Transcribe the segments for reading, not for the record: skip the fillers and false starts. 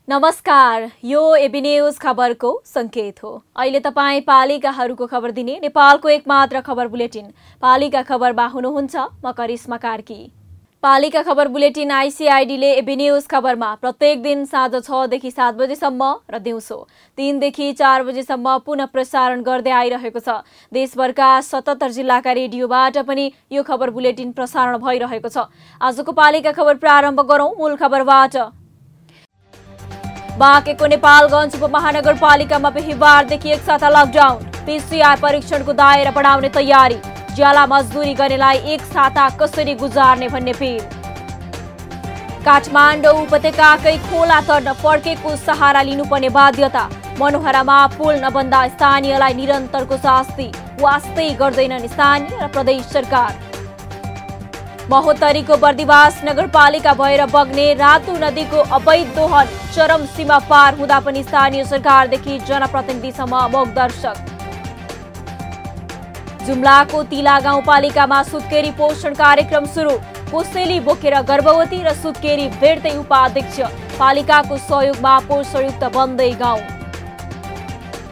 नमस्कार, यो AB news खबरको संकेत हो। अहिले तपाई पालिकाहरूको खबर दिने नेपालको एकमात्र खबर बुलेटिन पालिका खबरमा हुनुहुन्छ म करिश्मा कार्की। पालिका खबर बुलेटिन आइसिआइडीले एबी न्यूज खबरमा प्रत्येक दिन साँझ 6 देखि 7 बजेसम्म र दिउँसो 3 देखि 4 बजेसम्म पुनः प्रसारण गर्दै आइरहेको छ। देशभरका 77 जिल्लाका रेडियोबाट पनि यो खबर बुलेटिन प्रसारण भइरहेको छ। आजको पालिका खबर प्रारम्भ गरौं मूल खबरबाट। बाँकेको नेपालगञ्ज उपमहानगरपालिकामा बिहीबारदेखि एक साता लकडाउन। पीसीआर परीक्षणको दायरा बढाउने तयारी। ज्याला मजदुरी गर्नेलाई एक साता कसरी गुजार्ने भन्ने पिर। काठमाडौँ उपत्यकाकै खोला तर्न फर्केको सहारा लिनुपर्ने बाध्यता। मनोहरामा पुल नबन्दा स्थानीयलाई निरन्तरको शास्ति। वास्तै गर्दैनन् स्थानीय र प्रदेश सरकार। महोत्तरीको बर्दिवास नगरपालिका भएर बग्ने रातु नदीको अवैध दोहन चरम सीमा पार हुँदा पनि स्थानीय सरकारदेखि जनप्रतिनिधिसम्म मोक दर्शक। जुम्लाको तिला गाउँपालिकामा सुत्केरी पोषण कार्यक्रम सुरु। कोसेली बोकेर गर्भवती र सुत्केरी भेट्दै उपाध्यक्ष। पालिकाको सहयोगमा पोषणयुक्त बन्दै गाउँ।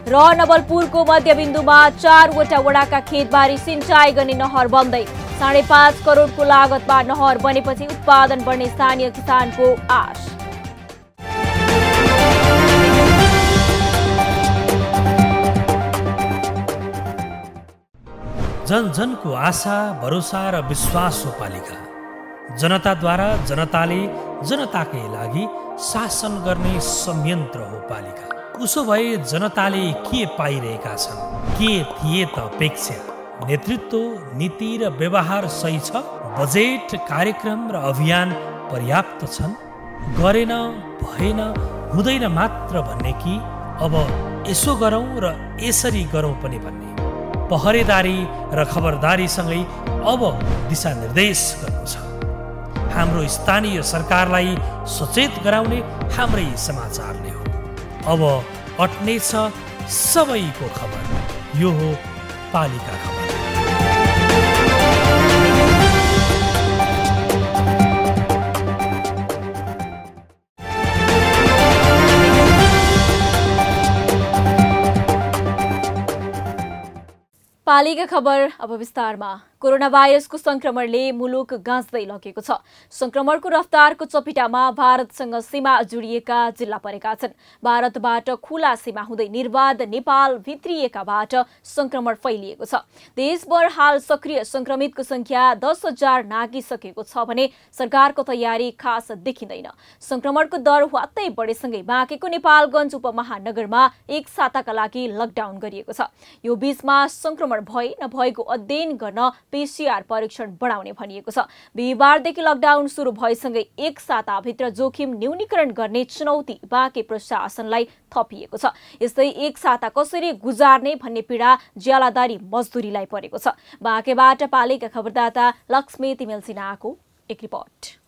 र नवलपुरको मध्यबिन्दुमा 4 वटा वडाका खेतबारी सिंचाई गर्ने नहर बन्दै। 5.5 करोडको लागतमा नहर बनेपछि उत्पादन बढ्ने स्थानीय किसानको आश। जन जनको आशा, भरोसा र विश्वास हो पालिका। जनताद्वारा जनताले जनताकै लागि शासन गर्ने संयन्त्र हो पालिका। उसो भए जनताले के पाइरहेका छन्? के थिए त अपेक्षा? नेतृत्व, नीति र व्यवहार सही छ? बजेट, कार्यक्रम र अभियान पर्याप्त छन्? गरेन, भएन, हुँदैन मात्र भन्ने कि अब यसो गरौँ र यसरी गरौँ पनि भन्ने? पहरेदारी र खबरदारीसँगै अब दिशानिर्देश गर्नु छ। हाम्रो स्थानीय सरकारलाई सचेत गराउने हाम्रै समाचारले हो। अब अट्नेछ सबैको खबर। यो हो पालिका खबर। पालिका खबर अब विस्तारमा। कोरोना भाइरसको संक्रमणले मुलुक गाँच्दै लगेको छ। संक्रमणको रफ्तारको चपेटामा भारतसँग सीमा जोडिएका जिल्ला परेका छन्। भारतबाट खुला सीमा हुँदै निर्बाध नेपाल भित्रिएकाबाट संक्रमण फैलिएको छ। देशभर हाल सक्रिय संक्रमितको संख्या 10,000 नागिसकेको छ भने सरकारको तयारी खास देखिँदैन। संक्रमणको दर ह्वात्तै बढेसँगै बाँकेको नेपालगञ्ज उपमहानगरमा एक साताका लागि लकडाउन गरिएको छ। यो बीचमा संक्रमण भए नभएको अध्ययन गर्न पीसीआर परीक्षण बढाउने भनिएको छ। बिहीबारदेखि लकडाउन सुरु भएसँगै एक साताभित्र जोखिम न्यूनीकरण गर्ने चुनौती बाँके प्रशासनलाई थपिएको छ। यस्तै एक साता कसरी गुजार्ने भन्ने पीडा ज्यालादारी मजदुरीलाई परेको छ। बाँकेबाट पालिका खबरदाता लक्ष्मी तिमेल सिन्हाको एक रिपोर्ट।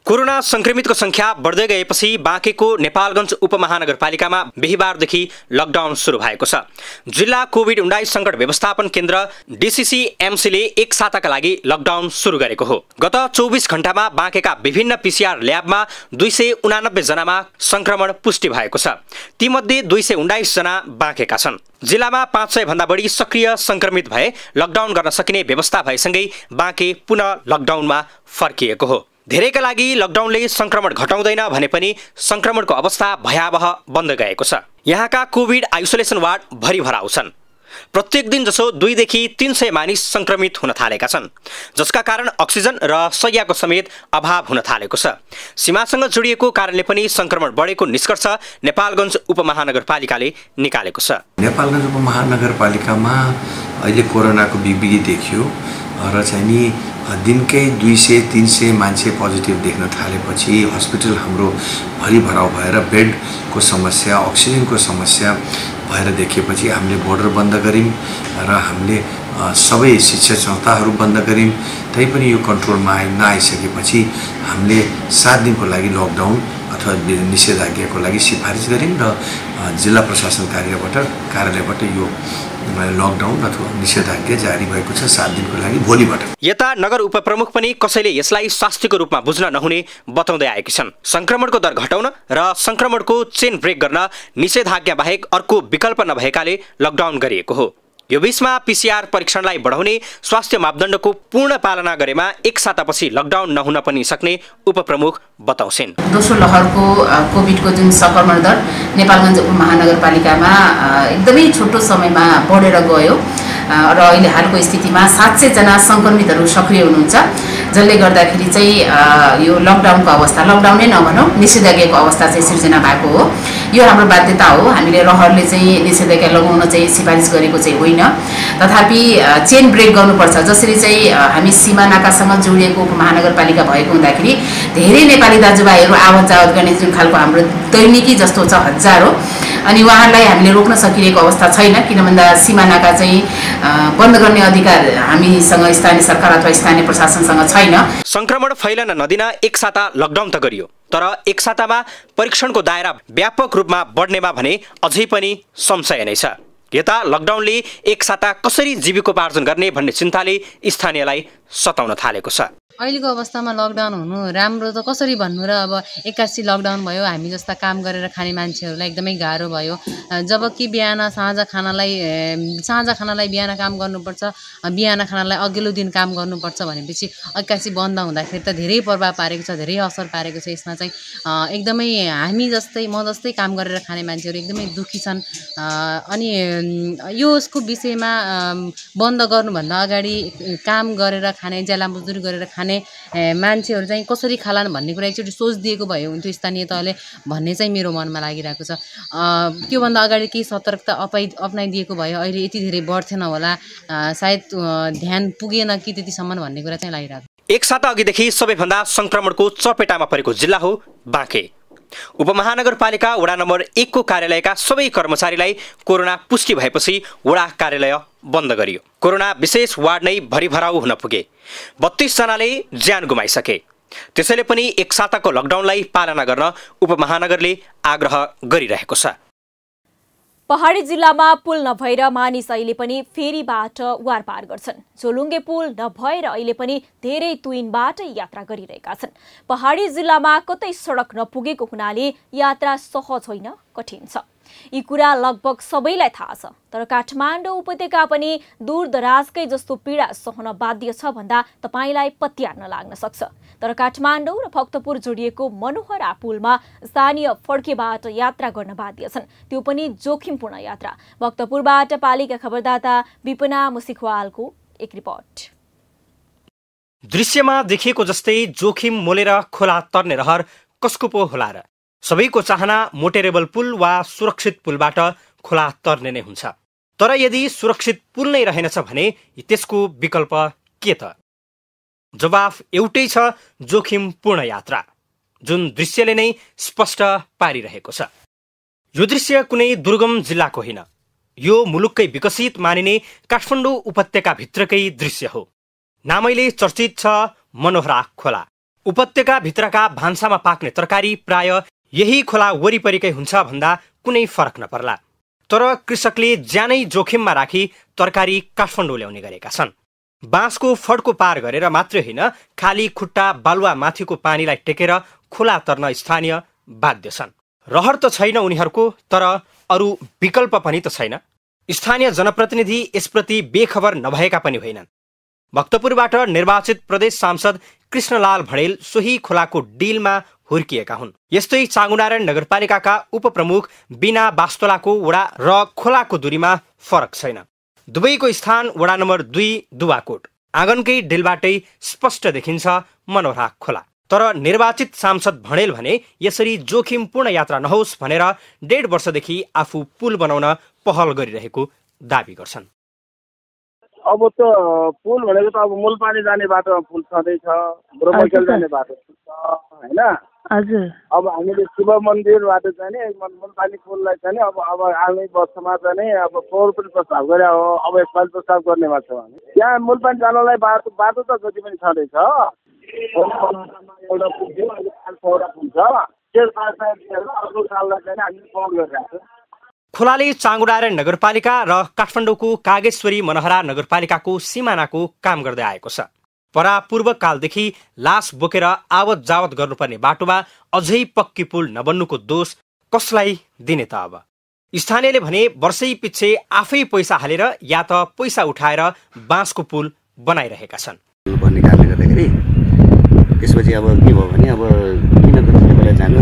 कोरोना संक्रमितको संख्या बढ्दै गएपछि बाँकेको नेपालगञ्ज उपमहानगरपालिकामा बिहीबारदेखि लकडाउन सुरु भएको छ। जिल्ला कोभिड-19 संकट व्यवस्थापन केन्द्र डीसीसीएमसीले एक साताका लागि लकडाउन सुरु गरेको हो। गत 24 घण्टामा बाँकेका विभिन्न पीसीआर ल्याबमा 289 जनामा संक्रमण पुष्टि भएको छ। तीमध्ये 219 जना बाँकेका छन्। जिल्लामा 500 भन्दा बढी सक्रिय संक्रमित भए लकडाउन गर्न सकिने व्यवस्था भएसँगै बाँके पुनः लकडाउनमा फर्किएको हो। धेरैका लागि लकडाउनले संक्रमण घटाउँदैन भने पनि संक्रमणको अवस्था भयावह बन्दै गएको छ। यहाँका कोभिड आइसोलेसन वार्ड भरिभराउ छन्। प्रत्येक दिन जसो 2 देखि 300 मानिस संक्रमित हुन थालेका छन्, जसका कारण अक्सिजन र शय्याको समेत अभाव हुन थालेको छ। सीमासँग जोडिएको कारणले पनि संक्रमण बढेको निष्कर्ष नेपालगञ्ज उपमहानगरपालिकाले निकालेको छ। नेपालगञ्ज उपमहानगरपालिकामा अहिले कोरोनाको बिगबिगी देखियो र चाहिँ नि दिनकै 200-300 मान्छे पोजिटिभ देख्न थालेपछि हस्पिटल हाम्रो भरिभराउ भएर बेडको समस्या, अक्सिजनको समस्या भएर देखिएपछि हामीले बोर्डर बन्द गर्यौं र हामीले सबै शिक्षा संस्थाहरू बन्द गर्यौं। तैपनि यो कन्ट्रोलमा नआइसकेपछि हामीले 7 दिनको लागि लकडाउन अथवा निषेधाज्ञाको लागि सिफारिस गर्यौं र जिल्ला प्रशासन कार्यालयबाट यो लकडाउन अथवा निषेधाज्ञा जारी भएको छ 7 दिनको लागि भोलिबाट। यता नगर उपप्रमुख पनि कसैले यसलाई स्वास्थ्यको रूपमा बुझ्न नहुने बताउँदै आएकी छन्। संक्रमणको दर घटाउन र संक्रमणको चेन ब्रेक गर्न निषेधाज्ञा बाहेक अर्को विकल्प नभएकाले लकडाउन गरिएको हो। यो बीचमा पीसीआर परीक्षणलाई बढाउने स्वास्थ्य मापदण्डको पूर्ण पालना गरेमा एक सातापछि लकडाउन नहुन पनि सक्ने उपप्रमुख बताउँछिन्। दोस्रो लहरको कोभिडको जुन संक्रमण दर नेपालगञ्ज उपमहानगरपालिकामा एकदमै छोटो समयमा बढेर गयो र अहिले हालको स्थितिमा 700 जना संक्रमितहरू सक्रिय हुनुहुन्छ, जसले गर्दाखेरि चाहिँ यो लकडाउनको अवस्था, लकडाउनै नभनौँ निषेधाज्ञाको अवस्था चाहिँ सिर्जना भएको हो। यो हाम्रो बाध्यता हो। हामीले रहरले चाहिँ निषेधाज्ञा लगाउन चाहिँ सिफारिस गरेको चाहिँ होइन, तथापि चेन ब्रेक गर्नुपर्छ। जसरी चाहिँ हामी सीमा नाकासँग जोडिएको उपमहानगरपालिका भएको हुँदाखेरि धेरै नेपाली दाजुभाइहरू आवत जावत गर्ने जुन खालको हाम्रो दैनिकी जस्तो छ हजारौं, अनि उहाँहरूलाई हामीले रोक्न सकिरहेको अवस्था छैन, किन भन्दा सीमा नाका चाहिँ बन्द गर्ने अधिकार हामीसँग स्थानीय सरकार अथवा स्थानीय प्रशासनसँग छैन। संक्रमण फैलन नदिन एक साता लकडाउन त गरियो, तर एक सातामा परीक्षणको दायरा व्यापक रूपमा बढ्नेमा भने अझै पनि संशय नै छ। यता लकडाउनले एक साता कसरी जीविकोपार्जन गर्ने भन्ने चिन्ताले स्थानीयलाई सताउन थालेको छ। अहिलेको अवस्थामा लकडाउन हुनु राम्रो त कसरी भन्नु र अब 81 लकडाउन भयो, हामी जस्ता काम गरेर खाने मान्छेहरूलाई एकदमै गाह्रो भयो। जबकि साँझ खानालाई बिहान काम गर्नुपर्छ, बिहान खानालाई अघिल्लो दिन काम गर्नुपर्छ भनेपछि 81 बन्द हुँदाखेरि त धेरै प्रभाव पारेको छ, धेरै असर पारेको छ। यसमा चाहिँ एकदमै हामी जस्तै म जस्तै काम गरेर खाने मान्छेहरू एकदमै दुखी छन्। अनि यसको विषयमा बन्द गर्नुभन्दा अगाडि काम गरेर खाने, ज्याला मजदुरी गरेर खाने मान्छेहरू चाहिँ कसरी खालान् भन्ने कुरा एकचोटि सोच दिएको भए हुन्थ्यो स्थानीय तहले भन्ने चाहिँ मेरो मनमा लागिरहेको छ। त्योभन्दा अगाडि केही सतर्कता अपनाइदिएको भए अहिले यति धेरै बढ्थेन होला, सायद ध्यान पुगेन कि त्यतिसम्म भन्ने कुरा चाहिँ लागिरहेको। एक साता अघिदेखि सबैभन्दा संक्रमणको चपेटामा परेको जिल्ला हो बाँके। उपमहानगरपालिका वडा नम्बर 1 को कार्यालयका सबै कर्मचारीलाई कोरोना पुष्टि भएपछि वडा कार्यालय बन्द गरियो। कोरोना विशेष वार्ड नै भरिभराउ हुन पुगे। 32 जनाले ज्यान गुमाइसके। त्यसैले पनि एक साताको लकडाउनलाई पालना गर्न उपमहानगरले आग्रह गरिरहेको छ। पहाडी जिल्लामा पुल नभएर मानिस अहिले पनि फेरीबाट वारपार गर्छन्। झोलुङ्गे पुल नभएर अहिले पनि धेरै तुइनबाट यात्रा गरिरहेका छन्। पहाडी जिल्लामा कतै सडक नपुगेको हुनाले यात्रा सहज होइन, कठिन छ। यी कुरा लगभग सबैलाई थाहा छ, तर काठमाडौँ उपत्यका पनि दूरदराजकै जस्तो पीडा सहन बाध्य छ भन्दा तपाईलाई पत्यार नलाग्न सक्छ। तर काठमाडौँ र भक्तपुर जोडिएको मनोहरा पुलमा स्थानीय फड्केबाट यात्रा गर्न बाध्य छन्, त्यो पनि जोखिमपूर्ण यात्रा। भक्तपुरबाट पालिका खबरदाता विपना मुसिखवालको एक रिपोर्ट। दृश्यमा देखिएको जस्तै जोखिम मोलेर खोला तर्ने रहर कसको पो होला र? सबैको चाहना मोटेरेबल पुल वा सुरक्षित पुलबाट खोला तर्ने नै हुन्छ। तर यदि सुरक्षित पुल नै रहेनछ भने त्यसको विकल्प के त? जवाफ एउटै छ, जोखिमपूर्ण यात्रा, जुन दृश्यले नै स्पष्ट पारिरहेको छ। यो दृश्य कुनै दुर्गम जिल्लाको होइन, यो मुलुककै विकसित मानिने काठमाडौँ उपत्यकाभित्रकै दृश्य हो। नामैले चर्चित छ मनोहरा खोला। उपत्यकाभित्रका भान्सामा पाक्ने तरकारी प्राय यही खोला वरिपरिकै हुन्छ भन्दा कुनै फरक नपर्ला। तर कृषकले ज्यानै जोखिममा राखी तरकारी काठमाडौँ ल्याउने गरेका छन्। बाँसको फड्को पार गरेर मात्रै होइन, खाली खुट्टा बालुवा माथिको पानीलाई टेकेर खोला तर्न स्थानीय बाध्य छन्। रहर त छैन उनीहरूको, तर अरू विकल्प पनि त छैन। स्थानीय जनप्रतिनिधि यसप्रति बेखबर नभएका पनि होइनन्। भक्तपुरबाट निर्वाचित प्रदेश सांसद कृष्णलाल भडेल सोही खोलाको डिलमा हुर्किएका हुन्। यस्तै चाँगुनारायण नगरपालिकाका उपप्रमुख बिना बास्तोलाको वडा र खोलाको दूरीमा फरक छैन। दुवैको स्थान वडा नम्बर 2 दुवाकोट। आँगनकै डिलबाटै स्पष्ट देखिन्छ मनोहरा खोला। तर निर्वाचित सांसद भडेल भने यसरी जोखिमपूर्ण यात्रा नहोस् भनेर 1.5 वर्षदेखि आफू पुल बनाउन पहल गरिरहेको दावी गर्छन्। अब त्यो पुल भनेको त अब मूलपानी जाने बाटोमा पुल छँदैछ, ब्रह्मकेल जाने बाटो छ होइन। हजुर। अब हामीले शिव मन्दिरबाट चाहिँ नि मूलपानी पुललाई चाहिँ अब आगामी वर्षमा चाहिँ नि अब फोहोर पनि प्रस्ताव गरे हो, अब यसपालि प्रस्ताव गर्नेमा छौँ हामी। त्यहाँ मूलपानी जानलाई बाटो त जति पनि छँदैछ, एउटा पुल थियो, अहिले 500वटा पुल छ, त्यो अर्को साललाई चाहिँ हामीले फोहोर गरिरहेको छौँ। खोलाले चाँगुनारायण नगरपालिका र काठमाडौँको कागेश्वरी मनहरा नगरपालिकाको सिमानाको काम गर्दै आएको छ। परापूर्व कालदेखि लास बोकेर आवत जावत गर्नुपर्ने बाटोमा अझै पक्की पुल नबन्नुको दोष कसलाई दिने त? अब स्थानीयले भने वर्षै पछि आफै पैसा हालेर या त पैसा उठाएर बाँसको पुल बनाइरहेका छन् भन्ने कारणले गर्दाखेरि त्यसपछि अब के भयो भने अब किन खोला जानु,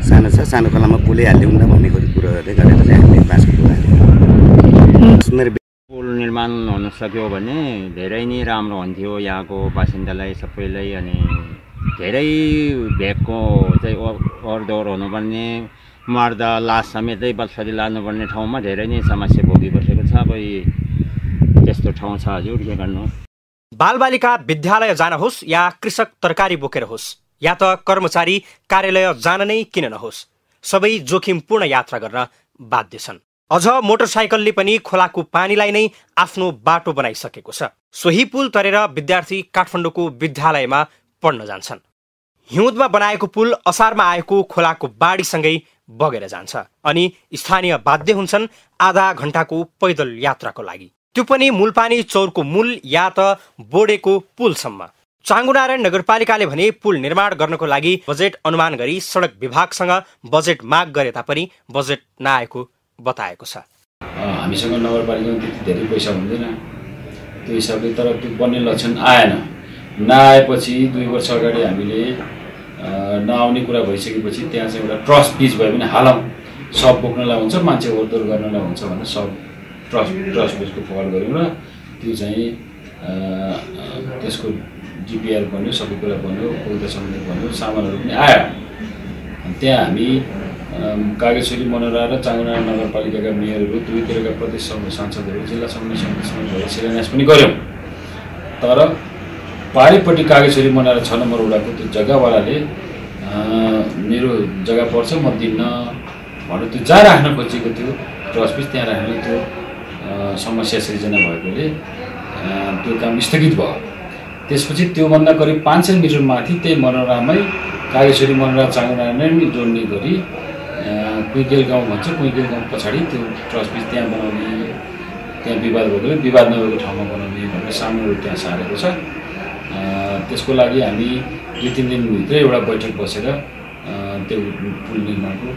सानो छ, सानो खोलामा पुलै हाल्दिउँ न भन्ने कुरा गर्दै गरेर चाहिँ हामीले बाँसको पुल हाल्यौँ। पुल निर्माण हुन सक्यो भने धेरै नै राम्रो हुन्थ्यो यहाँको बासिन्दालाई सबैलाई। अनि धेरै भेगको चाहिँ ओहोरदोहोर हुनुपर्ने, मर्दा लास समेतै बलसरी लानुपर्ने ठाउँमा धेरै नै समस्या भोगिबसेको छ। अब त्यस्तो ठाउँ छ हजुर, के गर्नु। बालबालिका विद्यालय जान होस् या कृषक तरकारी बोकेर होस् या त कर्मचारी कार्यालय जान नै किन नहोस्, सबै जोखिमपूर्ण यात्रा गर्न बाध्य छन्। अझ मोटरसाइकलले पनि खोलाको पानीलाई नै आफ्नो बाटो बनाइसकेको छ। सोही पुल तरेर विद्यार्थी काठमाडौँको विद्यालयमा पढ्न जान्छन्। हिउँदमा बनाएको पुल असारमा आएको खोलाको बाढीसँगै बगेर जान्छ अनि स्थानीय बाध्य हुन्छन् आधा घण्टाको पैदल यात्राको लागि, त्यो पनि मूलपानी चौरको मूल या त बोडेको पुलसम्म। चाँगुनारायण नगरपालिकाले भने पुल निर्माण गर्नको लागि बजेट अनुमान गरी सडक विभागसँग बजेट माग गरे तापनि बजेट नआएको बताएको छ। हामीसँग नगरपालिकामा त्यति धेरै पैसा हुँदैन त्यो हिसाबले, तर त्यो बन्ने लक्षण आएन। नआएपछि 2 वर्ष अगाडि हामीले नआउने कुरा भइसकेपछि त्यहाँ चाहिँ एउटा ट्रस्ट पिच भयो भने हालौँ, सब बोक्नलाई हुन्छ, मान्छे ओहोरदोहोर गर्नलाई हुन्छ भनेर सब ट्रस्ट पिचको पहल गऱ्यौँ र त्यो चाहिँ त्यसको जिपिआर बन्यो, सबै कुरा बन्यो, कविता समिति बन्यो, सामानहरू पनि आयो। त्यहाँ हामी कागेश्वरी मनहरा र चाँगुनारायण नगरपालिकाका मेयरहरू, दुवैतिरका प्रदेश सांसदहरू, जिल्ला समिति सदस्य भएर शिलान्यास पनि गऱ्यौँ। तर पारिपट्टि कागेश्वरी मनहरा 6 नम्बर वडाको त्यो जग्गावालाले मेरो जग्गा पर्छ म दिन्न भनेर त्यो जहाँ राख्न खोजेको थियो ट्रस्ट पिच त्यहाँ राख्ने त्यो समस्या सिर्जना भएकोले त्यो काम स्थगित भयो। त्यसपछि त्योभन्दा करिब 500 मिटर माथि त्यही मनहरामै कागेश्वरी मनहरा चाँगुनारायण जोड्ने गरी कुइकेल गाउँ भन्छ, कुइकेल गाउँ पछाडि त्यो ट्रस्ट पिच त्यहाँ बनाउने, त्यहाँ विवाद भएकोले विवाद नभएको ठाउँमा बनाउने भनेर सामानहरू त्यहाँ सारेको छ। त्यसको लागि हामी 2-3 दिनभित्रै एउटा बैठक बसेर त्यो पुल निर्माणको,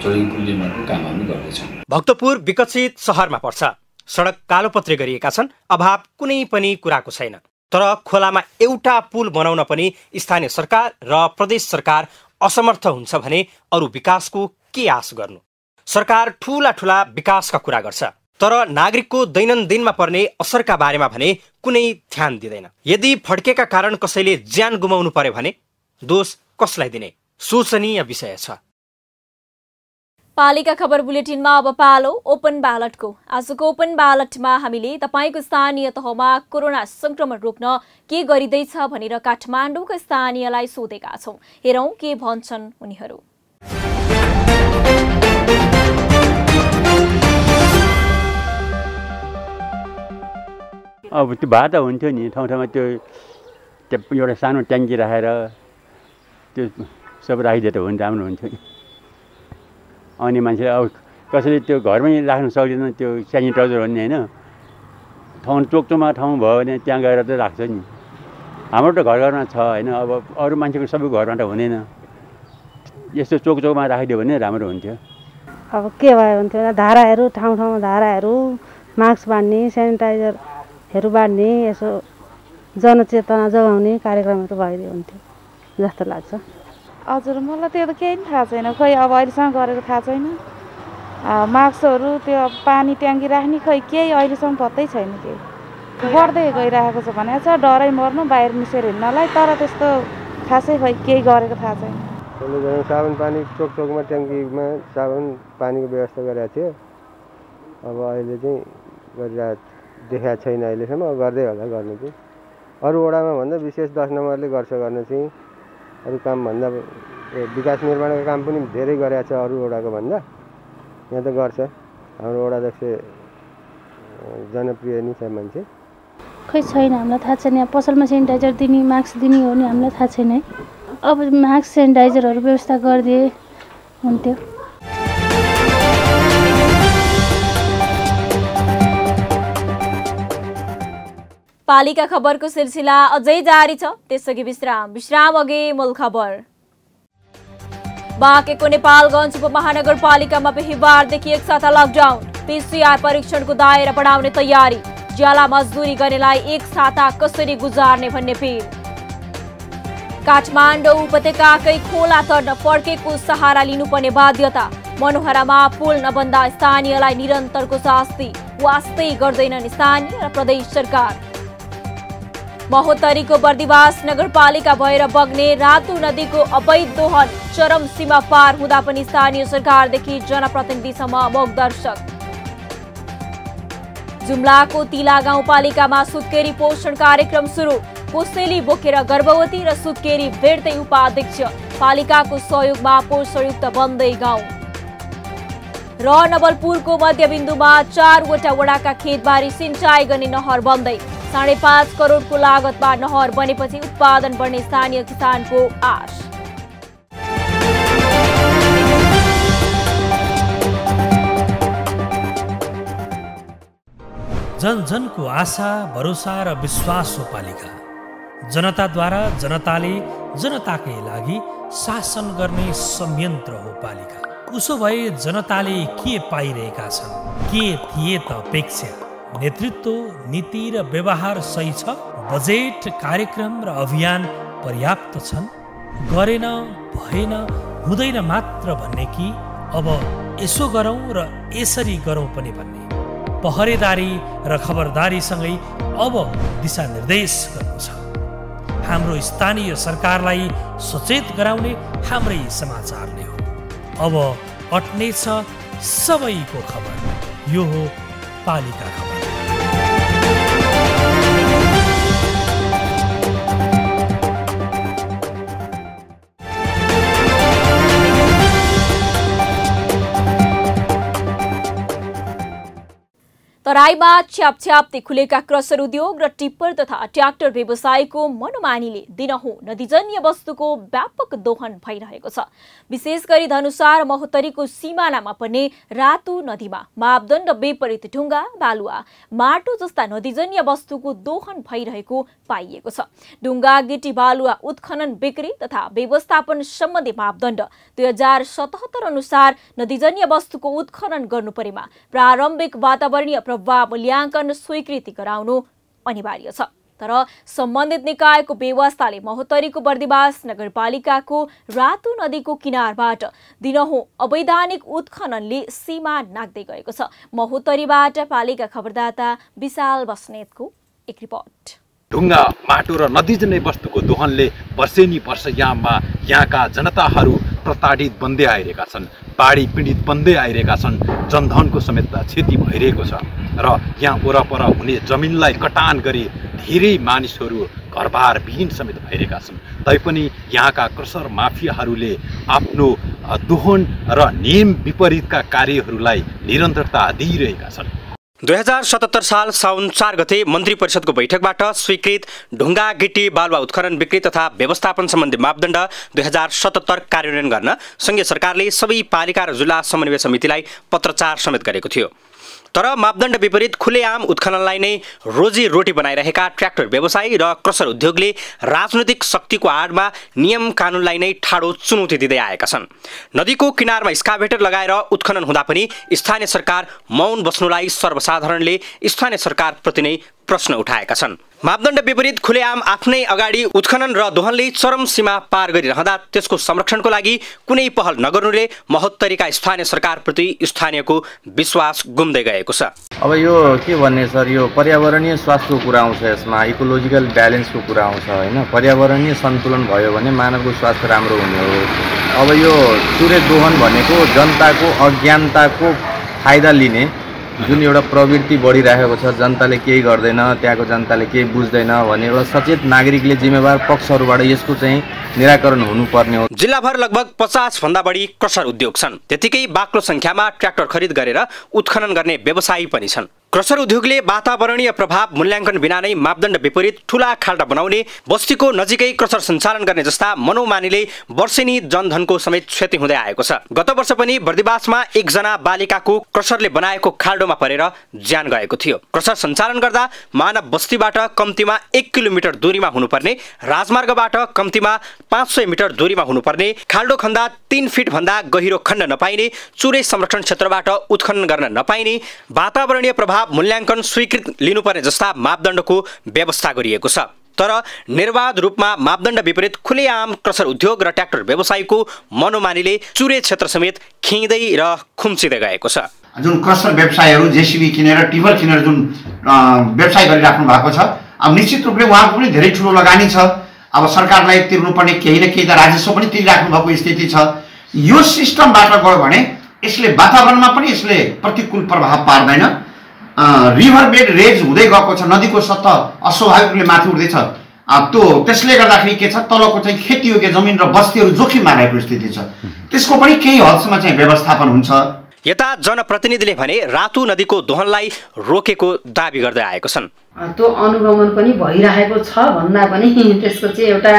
जोडिङ पुल निर्माणको काम हामी गर्दैछौँ। भक्तपुर विकसित सहरमा पर्छ, सडक कालोपत्रे गरिएका छन्, अभाव कुनै पनि कुराको छैन। तर खोलामा एउटा पुल बनाउन पनि स्थानीय सरकार र प्रदेश सरकार असमर्थ हुन्छ भने अरू विकासको के आश गर्नु? सरकार ठूला ठूला विकासका कुरा गर्छ, तर नागरिकको दैनन्दिनमा पर्ने असरका बारेमा भने कुनै ध्यान दिँदैन। यदि फड्केका कारण कसैले ज्यान गुमाउनु पर्यो भने दोष कसलाई दिने? सोचनीय विषय छ। पालिका खबर बुलेटिनमा अब पालो ओपन ब्यालटको। आजको ओपन ब्यालटमा हामीले तपाईको स्थानीय तहमा कोरोना संक्रमण रोक्न के गरिँदैछ भनेर काठमाडौँका स्थानीयलाई सोधेका छौं। हेरौं के भन्छन् उनीहरू। अब त्यो बाटो हुन्थ्यो नि, ठाउँ ठाउँमा त्यो एउटा सानो ट्याङ्की राखेर त्यो सब राखिदिए त हुन्छ, राम्रो हुन्थ्यो नि। अनि मान्छे अब कसैले त्यो घरमै राख्न सक्दैन, त्यो सेनिटाइजर भन्ने होइन, ठाउँ चोकचोकमा ठाउँ भयो भने त्यहाँ गएर त राख्छ नि। हाम्रो त घर घरमा छ होइन, अब अरू मान्छेको सबै घरमा त हुँदैन, यस्तो चोकचोकमा राखिदियो भने राम्रो हुन्थ्यो। अब के भयो हुन्थ्यो, धाराहरू ठाउँ ठाउँमा धाराहरू, मास्क बाँड्ने, सेनिटाइजरहरू बाँड्ने, यसो जनचेतना जगाउने कार्यक्रमहरू भइदियो हुन्थ्यो जस्तो लाग्छ। हजुर मलाई त्यो त केही पनि थाहा छैन, खै अब अहिलेसम्म गरेको थाहा छैन। मास्कहरू त्यो पानी ट्याङ्की राख्ने खै केही अहिलेसम्म पत्तै छैन। केही बढ्दै गइरहेको छ भने छ, डरै मर्नु बाहिर निसेर हिँड्नलाई, तर त्यस्तो खासै खै केही गरेको थाहा छैन। साबुन पानी चोकचोकमा ट्याङ्कीमा साबुन पानीको व्यवस्था गरेको थियो, अब अहिले चाहिँ गरिरहेको देखाएको छैन अहिलेसम्म, गर्दै होला गर्नु चाहिँ। अरू वडामा भन्दा विशेष 10 नम्बरले गर्छ गर्न चाहिँ। अरू काम भन्दा विकास निर्माणको काम पनि धेरै गरेको छ अरू वडाको भन्दा, यहाँ त गर्छ। हाम्रो वडा अध्यक्ष जनप्रिय नि छ मान्छे। खै छैन, हामीलाई थाहा छैन। यहाँ पसलमा सेनिटाइजर दिने, मास्क दिने हो नि हामीलाई थाहा छैन है। अब मास्क सेनिटाइजरहरू व्यवस्था गरिदिए हुन्थ्यो। पालिका खबरको सिलसिला अझै जारी छ, त्यसअघि विश्राम अघि मूल खबर। बाँकेको नेपालगञ्ज उपमहानगरपालिकामा बिहिबारदेखि एक साता लकडाउन, पीसीआर परीक्षणको दायरा बढाउने तयारी, ज्याला मजदुरी गर्नेलाई एक साता कसरी गुजार्ने भन्ने पिर। काठमाडौँ उपत्यकाकै खोला तर्न फर्केको सहारा लिनुपर्ने बाध्यता, मनोहरामा पुल नबन्दा स्थानीयलाई निरन्तरको शास्ति, वास्तै गर्दैनन् स्थानीय र प्रदेश सरकार। महोत्तरीको बर्दिवास नगरपालिका भएर बग्ने रातु नदीको अवैध दोहन चरम सीमा पार हुँदा पनि स्थानीय सरकारदेखि जनप्रतिनिधिसम्म मोक दर्शक। जुम्लाको तिला गाउँपालिकामा सुत्केरी पोषण कार्यक्रम सुरु, कोसेली बोकेर गर्भवती र सुत्केरी भेट्दै उपाध्यक्ष, पालिकाको सहयोगमा पोषणयुक्त बन्दै गाउँ। र नवलपुरको मध्यबिन्दुमा 4वटा वडाका खेतबारी सिंचाई गर्ने नहर बन्दै, 5.5 करोडको लागतमा नहर बनेपछि उत्पादन बढ्ने स्थानीय किसानको आश। जन जनको आशा, भरोसा र विश्वास हो पालिका। जनताद्वारा जनताले जनताकै लागि शासन गर्ने संयन्त्र हो पालिका। उसो भए जनताले के पाइरहेका छन्, के थिए त अपेक्षा? नेतृत्व, नीति र व्यवहार सही छ? बजेट, कार्यक्रम र अभियान पर्याप्त छन्? गरेन, भएन, हुँदैन मात्र भन्ने कि अब यसो गरौँ र यसरी गरौँ पनि भन्ने? पहरेदारी र खबरदारीसँगै अब दिशानिर्देश गर्नु छ। हाम्रो स्थानीय सरकारलाई सचेत गराउने हाम्रै समाचारले हो। अब अट्नेछ सबैको खबर, यो हो पालिका खबर। तराईमा छ्यापछ्याप्दै खुलेका क्रसर उद्योग र टिप्पर तथा ट्र्याक्टर व्यवसायको मनोमानीले दिनहुँ नदीजन्य वस्तुको व्यापक दोहन भइरहेको छ। विशेष गरी धनुषा र महोत्तरीको सिमानामा पर्ने रातु नदीमा मापदण्ड विपरीत ढुङ्गा, बालुवा, माटो जस्ता नदीजन्य वस्तुको दोहन भइरहेको पाइएको छ। ढुङ्गा, गिटी, बालुवा उत्खनन, बिक्री तथा व्यवस्थापन सम्बन्धी मापदण्ड 2077 अनुसार नदीजन्य वस्तुको उत्खनन गर्नु परेमा प्रारम्भिक वातावरणीय प्रभाव मूल्याङ्कन स्वीकृति गराउनु अनिवार्य छ। तर सम्बन्धित निकायको व्यवस्थाले महोत्तरीको बर्दिवास नगरपालिकाको रातु नदीको किनारबाट दिनहुँ अवैधानिक उत्खननले सीमा नाग्दै गएको छ। महोत्तरीबाट पालिका खबरदाता विशाल बस्नेतको एक रिपोर्ट। ढुङ्गा, माटो र नदीजन्य वस्तुको दोहनले वर्षेनी वर्ष यहाँका जनताहरू प्रताडित बन्दै आइरहेका छन्, बाढी पीडित बन्दै आइरहेका छन्, जनधनको समेत क्षति भइरहेको छ र यहाँ वरपर हुने जमिनलाई कटान गरी धेरै मानिसहरू घरबार विहीन समेत भइरहेका छन्। तैपनि यहाँका क्रसर माफियाहरूले आफ्नो दोहन र नियम विपरीतका कार्यहरूलाई निरन्तरता दिइरहेका छन्। 2077 साल साउन 4 गते मन्त्री परिषदको बैठकबाट स्वीकृत ढुङ्गा, गिटी, बालुवा उत्खनन, बिक्री तथा व्यवस्थापन सम्बन्धी मापदण्ड 2077 कार्यान्वयन गर्न संघीय सरकारले सबै पालिका र जिल्ला समन्वय समितिलाई पत्रचार समेत गरेको थियो। तर मापदण्ड विपरीत खुलेआम उत्खननलाई नै रोजीरोटी बनाइरहेका ट्र्याक्टर व्यवसायी र क्रसर उद्योगले राजनैतिक शक्तिको आडमा नियम कानुनलाई नै ठाडो चुनौती दिँदै आएका छन्। नदीको किनारमा स्काभेटर लगाएर उत्खनन हुँदा पनि स्थानीय सरकार मौन बस्नुलाई सर्वसाधारणले स्थानीय सरकारप्रति नै प्रश्न उठाएका छन्। मापदण्ड विपरीत खुलेआम आफ्नै अगाडि उत्खनन र दोहनले चरम सीमा पार गरिरहँदा त्यसको संरक्षणको लागि कुनै पहल नगर्नुले महोत्तरीका स्थानीय सरकारप्रति स्थानीयको विश्वास गुम्दै गएको छ। अब यो के भन्ने सर, यो पर्यावरणीय स्वास्थ्यको कुरा आउँछ, यसमा इकोलोजिकल ब्यालेन्सको कुरा आउँछ होइन। पर्यावरणीय सन्तुलन भयो भने मानवको स्वास्थ्य राम्रो हुने हो। अब यो चुरे दोहन भनेको जनताको अज्ञानताको फाइदा लिने जुन एउटा प्रवृत्ति बढिरहेको छ, जनताले केही गर्दैन, त्यहाँको जनताले केही बुझ्दैन भन्ने एउटा सचेत नागरिकले जिम्मेवार पक्षहरूबाट यसको चाहिँ निराकरण हुनुपर्ने हो। जिल्लाभर लगभग 50 भन्दा बढी क्रसर उद्योग छन्। त्यतिकै बाक्लो संख्यामा ट्र्याक्टर खरिद गरेर उत्खनन गर्ने व्यवसायी पनि छन्। क्रसर उद्योगले वातावरणीय प्रभाव मूल्याङ्कन बिना नै मापदण्ड विपरीत ठूला खाल्डा बनाउने, बस्तीको नजिकै क्रसर सञ्चालन गर्ने जस्ता मनोमानीले वर्षेनी जनधनको समेत क्षति हुँदै आएको छ। गत वर्ष पनि बर्दिवासमा एकजना बालिकाको क्रसरले बनाएको खाल्डोमा परेर ज्यान गएको थियो। क्रसर सञ्चालन गर्दा मानव बस्तीबाट कम्तीमा 1 किलोमिटर दूरीमा हुनुपर्ने, राजमार्गबाट कम्तीमा 500 मिटर दूरीमा हुनुपर्ने, खाल्डो खन्दा 3 फिट भन्दा गहिरो खन्न नपाइने, चुरे संरक्षण क्षेत्रबाट उत्खनन गर्न नपाइने, वातावरणीय प्रभाव मूल्याङ्कन स्वीकृत लिनुपर्ने जस्ता मापदण्डको व्यवस्था गरिएको छ। तर निर्वाध रूपमा मापदण्ड विपरीत खुलेआम क्रसर उद्योग र ट्र्याक्टर व्यवसायीको मनोमानीले चुरे क्षेत्र समेत खिँदै र खुम्चिँदै गएको छ। जुन क्रसर व्यवसायहरू जेसीबी किनेर टिपर किनेर जुन व्यवसाय गरिराख्नु भएको छ, अब निश्चित रूपले उहाँको पनि धेरै ठुलो लगानी छ। अब सरकारलाई तिर्नुपर्ने केही न केही त राजस्व पनि तिरिराख्नु भएको स्थिति छ। यो सिस्टमबाट गयो भने यसले वातावरणमा पनि यसले प्रतिकूल प्रभाव पार्दैन। रिभर बेड रेज हुँदै गएको छ, नदीको सतह अस्वाभाविक रूपले माथि उठ्दैछ। त्यसले गर्दाखेरि के छ, तलको चाहिँ खेतीयोग्य जमिन र बस्तीहरू जोखिममा रहेको स्थिति छ। त्यसको पनि केही हदसम्म चाहिँ व्यवस्थापन हुन्छ। यता जनप्रतिनिधिले भने रातु नदीको दोहनलाई रोकेको दाबी गर्दै आएको छन्। त्यो अनुगमन पनि भइरहेको छ भन्दा पनि त्यसको चाहिँ एउटा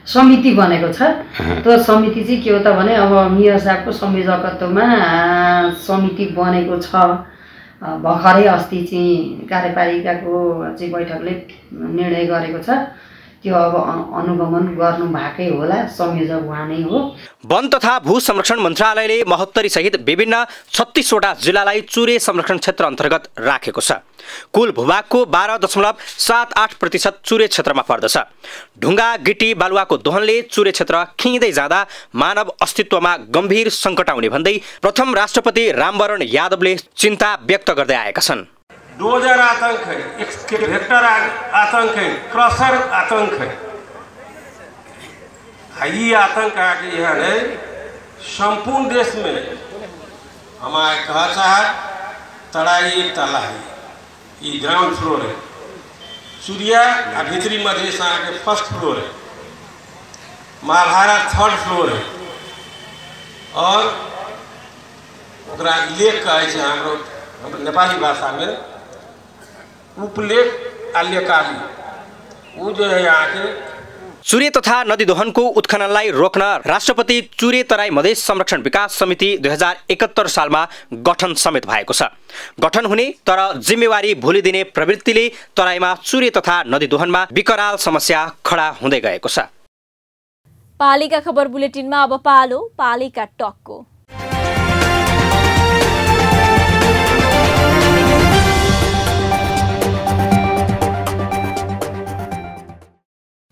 समिति बनेको छ। त्यो समिति चाहिँ के हो त भने अब मेयर साहबको संयोजकत्वमा समिति बनेको छ। भर्खरै अस्ति चाहिँ कार्यपालिकाको चाहिँ बैठकले निर्णय गरेको छ। त्यो अब अनुगमन गर्नु भएकै होला, संयोजक उहाँ नै हो। वन तथा भू संरक्षण मन्त्रालयले महोत्तरी सहित विभिन्न 36 वटा जिल्लालाई चुरे संरक्षण क्षेत्र अन्तर्गत राखेको छ। कुल भूभागको 12.78% चुरे क्षेत्रमा पर्दछ। ढुङ्गा गिटी बालुवाको दोहनले चुरे क्षेत्र खिँदै जाँदा मानव अस्तित्वमा गम्भीर सङ्कट आउने भन्दै प्रथम राष्ट्रपति रामवरण यादवले चिन्ता व्यक्त गर्दै आएका छन्। डोजर आतंक है, एक्सकेवेटर आतंक है, क्रशर आतंक है। ये आतंक आके यहाँ है संपूर्ण देश में हमारे कहा चाह तड़ाई एक ताला है, ये ग्राउंड फ्लोर है। सूर्या भीतरी मधेश आके फर्स्ट फ्लोर है, महाभारत थर्ड फ्लोर है और लेक का हम नेपाली भाषा में उपलेख आल्यकाली वो जो है यहाँ के चुरे तथा नदी दोहनको उत्खननलाई रोक्न राष्ट्रपति चुरे तराई मधेस संरक्षण विकास समिति 2071 सालमा गठन समेत भएको छ। गठन हुने तर जिम्मेवारी भुलिदिने प्रवृत्तिले तराईमा चुरे तथा नदी दोहनमा विकराल समस्या खडा हुँदै गएको छ। पालिका खबर बुलेटिनमा अब पालो पालिका टकको।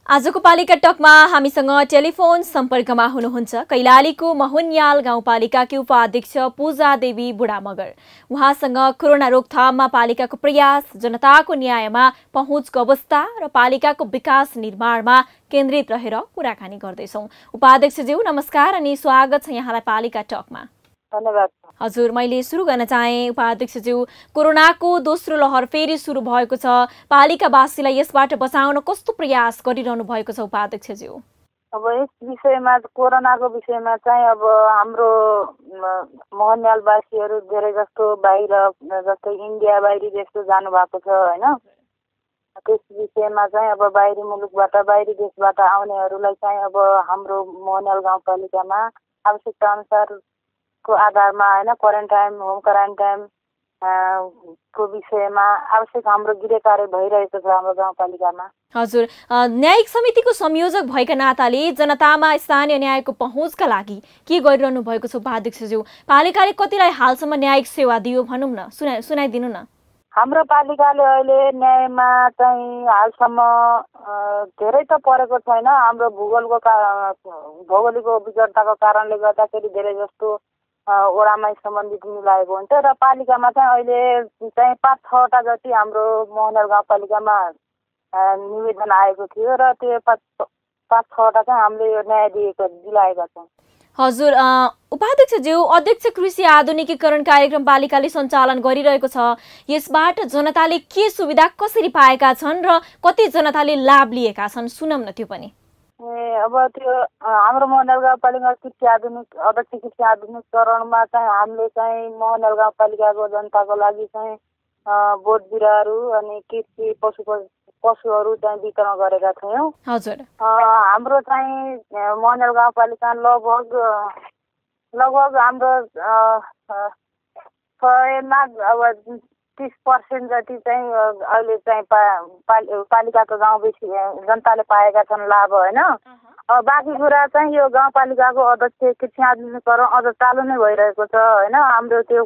आजको पालिका टकमा हामीसँग टेलिफोन सम्पर्कमा हुनुहुन्छ कैलालीको महुन्याल गाउँपालिकाकी उपाध्यक्ष पूजा देवी बुढामगर। उहाँसँग कोरोना रोकथाममा पालिकाको प्रयास, जनताको न्यायमा पहुँचको अवस्था र पालिकाको विकास निर्माणमा केन्द्रित रहेर कुराकानी गर्दैछौँ। उपाध्यक्षज्यू नमस्कार अनि स्वागत छ यहाँलाई पालिका टकमा। धन्यवाद। हजुर, मैले सुरु गर्न चाहे उपाध्यक्षज्यू, कोरोनाको दोस्रो लहर फेरि सुरु भएको छ। पालिकावासीलाई यसबाट बचाउन कस्तो प्रयास गरिरहनु भएको छ उपाध्यक्षज्यू? अब यस विषयमा कोरोनाको विषयमा चाहिँ अब हाम्रो मोहनयालवासीहरू धेरै जस्तो बाहिर जस्तै इन्डिया बाहिरी देश जानु भएको छ हैन। त्यस विषयमा चाहिँ अब बाहिरी मुलुकबाट बाहिरी देशबाट आउनेहरूलाई चाहिँ अब हाम्रो मोहनयाल गाउँपालिकामा आवश्यकता अनुसार को आधारमा हैन क्वारेन्टाइन होम क्वारेन्टाइन को विषयमा आवश्यक हाम्रो गृह कार्य भइरहेको छ हाम्रो गाउँपालिकामा। हजुर, न्यायिक समितिको संयोजक भएका नाताले जनतामा स्थानीय न्यायको पहुँचका लागि के गरिरहनु भएको छ उपाध्यक्षज्यू? पालिकाले कतिलाई हालसम्म न्यायिक सेवा दियो भनौँ न, सुनाइदिनु न। हाम्रो पालिकाले अहिले न्यायमा चाहिँ हालसम्म धेरै त परेको छैन। हाम्रो भौगोलिक विजडताको कारणले गर्दाखेरि धेरै जस्तो वडामै सम्बन्धित मिलाएको हुन्छ र पालिकामा चाहिँ अहिले चाहिँ 5-6वटा जति हाम्रो मोहनयाल गाउँपालिकामा निवेदन आएको थियो र त्यो 5-6वटा चाहिँ हामीले यो न्याय दिलाएका छौँ। हजुर, उपाध्यक्षज्यू, अध्यक्ष कृषि आधुनिकीकरण कार्यक्रम पालिकाले सञ्चालन गरिरहेको छ। यसबाट जनताले के सुविधा कसरी पाएका छन् र कति जनताले लाभ लिएका छन्, सुनौँ न त्यो पनि। अब त्यो हाम्रो मोहनल गाउँपालिका अध्यक्ष कृषि आधुनिकीकरणमा चाहिँ हामीले चाहिँ मोहनल गाउँपालिकाको जनताको लागि चाहिँ बोट बिरुवाहरू अनि कृषि पशुहरू चाहिँ वितरण गरेका थियौँ। हजुर, हाम्रो चाहिँ मोहनल गाउँपालिका लगभग हाम्रो 100मा अब 30% जति चाहिँ अहिले चाहिँ पालिकाको गाउँ बेसी जनताले पाएका छन् लाभ, होइन। बाँकी कुरा चाहिँ यो गाउँपालिकाको अध्यक्ष कृषि आधुनिकीकरण अझ चालु नै भइरहेको छ, होइन। हाम्रो त्यो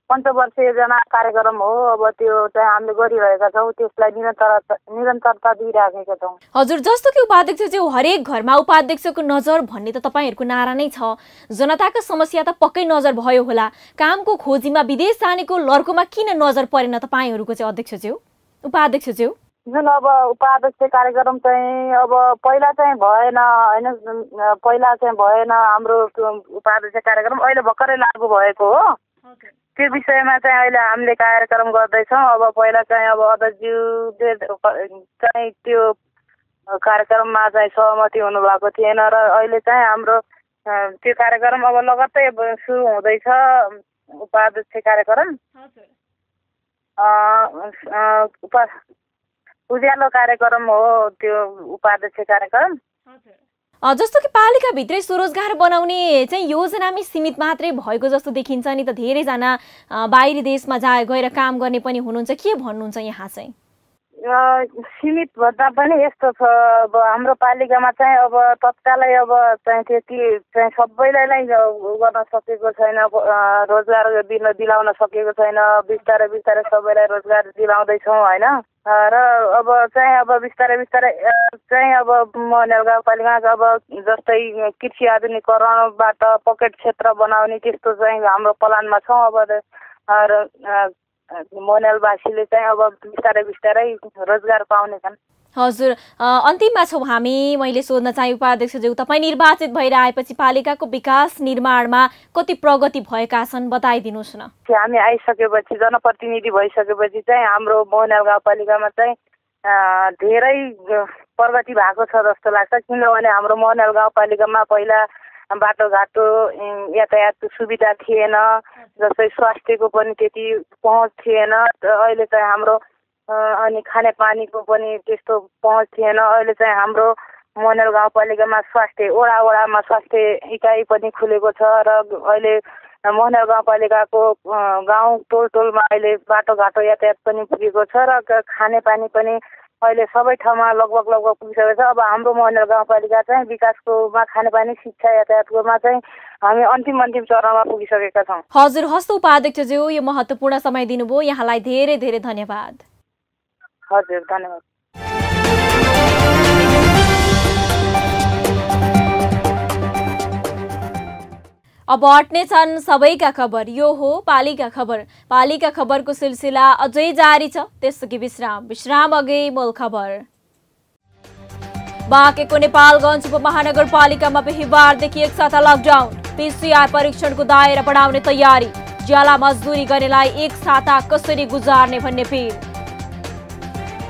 पञ्चवर्षीय योजना कार्यक्रम हो, अब त्यो चाहिँ हामीले गरिरहेका छौँ, त्यसलाई निरन्तरता दिइराखेका छौँ। हजुर, जस्तो कि उपाध्यक्ष चाहिँ हरेक घरमा उपाध्यक्षको नजर भन्ने त तपाईँहरूको नारा नै छ। जनताको समस्या त पक्कै नजर भयो होला, कामको खोजीमा विदेश जानेको लड्कोमा किन नजर परेन तपाईँहरूको चाहिँ अध्यक्षज्यू, उपाध्यक्षज्यू? जुन अब उपाध्यक्ष कार्यक्रम चाहिँ अब पहिला चाहिँ भएन, होइन, पहिला चाहिँ भएन हाम्रो उपाध्यक्ष कार्यक्रम, अहिले भर्खरै लागू भएको हो। त्यो विषयमा चाहिँ अहिले हामीले कार्यक्रम गर्दैछौँ। अब पहिला चाहिँ अब अध्यक्षज्यूले चाहिँ त्यो कार्यक्रममा चाहिँ सहमति हुनुभएको थिएन र अहिले चाहिँ हाम्रो त्यो कार्यक्रम अब लगत्तै सुरु हुँदैछ, उपाध्यक्ष कार्यक्रम। उज्यालो कार्यक्रम हो त्यो उपाध्यक्ष कार्यक्रम। जस्तो कि पालिकाभित्रै स्वरोजगार बनाउने चाहिँ योजनामै सीमित मात्रै भएको जस्तो देखिन्छ नि त। धेरैजना बाहिरी देशमा गएर काम गर्ने पनि हुनुहुन्छ, के भन्नुहुन्छ यहाँ चाहिँ? सीमित भन्दा पनि यस्तो छ, अब हाम्रो पालिकामा चाहिँ अब तत्कालै अब चाहिँ त्यति चाहिँ सबैलाई नै गर्न सकेको छैन, रोजगार दिलाउन सकेको छैन। बिस्तारै बिस्तारै सबैलाई रोजगार दिलाउँदैछौँ, होइन। र अब चाहिँ अब बिस्तारै बिस्तारै चाहिँ अब मोहनल गाउँपालिकामा अब जस्तै कृषि आधुनिकीकरणबाट पकेट क्षेत्र बनाउने त्यस्तो चाहिँ हाम्रो प्लानमा छौँ। अब मोहनलवासीले चाहिँ अब बिस्तारै बिस्तारै रोजगार पाउनेछन्। हजुर, अन्तिममा छौँ हामी। मैले सोध्न चाहे उपाध्यक्षज्यू, तपाईँ निर्वाचित भएर आएपछि पालिकाको विकास निर्माणमा कति प्रगति भएका छन् बताइदिनुहोस् न। हामी आइसकेपछि, जनप्रतिनिधि भइसकेपछि चाहिँ हाम्रो मोहनल गाउँपालिकामा चाहिँ धेरै प्रगति भएको छ जस्तो लाग्छ। किनभने हाम्रो मोहनल गाउँपालिकामा पहिला बाटोघाटो यातायातको सुविधा थिएन, जस्तै स्वास्थ्यको पनि त्यति पहुँच थिएन। अहिले चाहिँ हाम्रो अनि खानेपानीको पनि त्यस्तो पहुँच थिएन। अहिले चाहिँ हाम्रो मोहनल गाउँपालिकामा स्वास्थ्य वडामा स्वास्थ्य इकाइ पनि खुलेको छ र अहिले मोहनल गाउँपालिकाको गाउँ टोलमा अहिले बाटोघाटो यातायात पनि पुगेको छ र खानेपानी पनि अहिले सबै ठाउँमा लगभग पुगिसकेको छ। अब हाम्रो मोहनल गाउँपालिका चाहिँ विकासकोमा खानेपानी शिक्षा यातायातकोमा चाहिँ हामी अन्तिम चरणमा पुगिसकेका छौँ। हजुर, हस्त उपाध्यक्षज्यू, यो महत्त्वपूर्ण समय दिनुभयो, यहाँलाई धेरै धेरै धन्यवाद। हजुर, धन्यवाद। अब हट्ने छन् सबैका खबर, यो हो पालिका खबर। पालिका खबरको सिलसिला अझै जारी छ, त्यसअघि विश्राम अघि मूल खबर। बाँकेको नेपालगञ्ज उपमहानगरपालिकामा बिहिबारदेखि एक साता लकडाउन, पीसीआर परीक्षणको दायरा बढाउने तयारी, ज्याला मजदुरी गर्नेलाई एक साता कसरी गुजार्ने भन्ने पिर।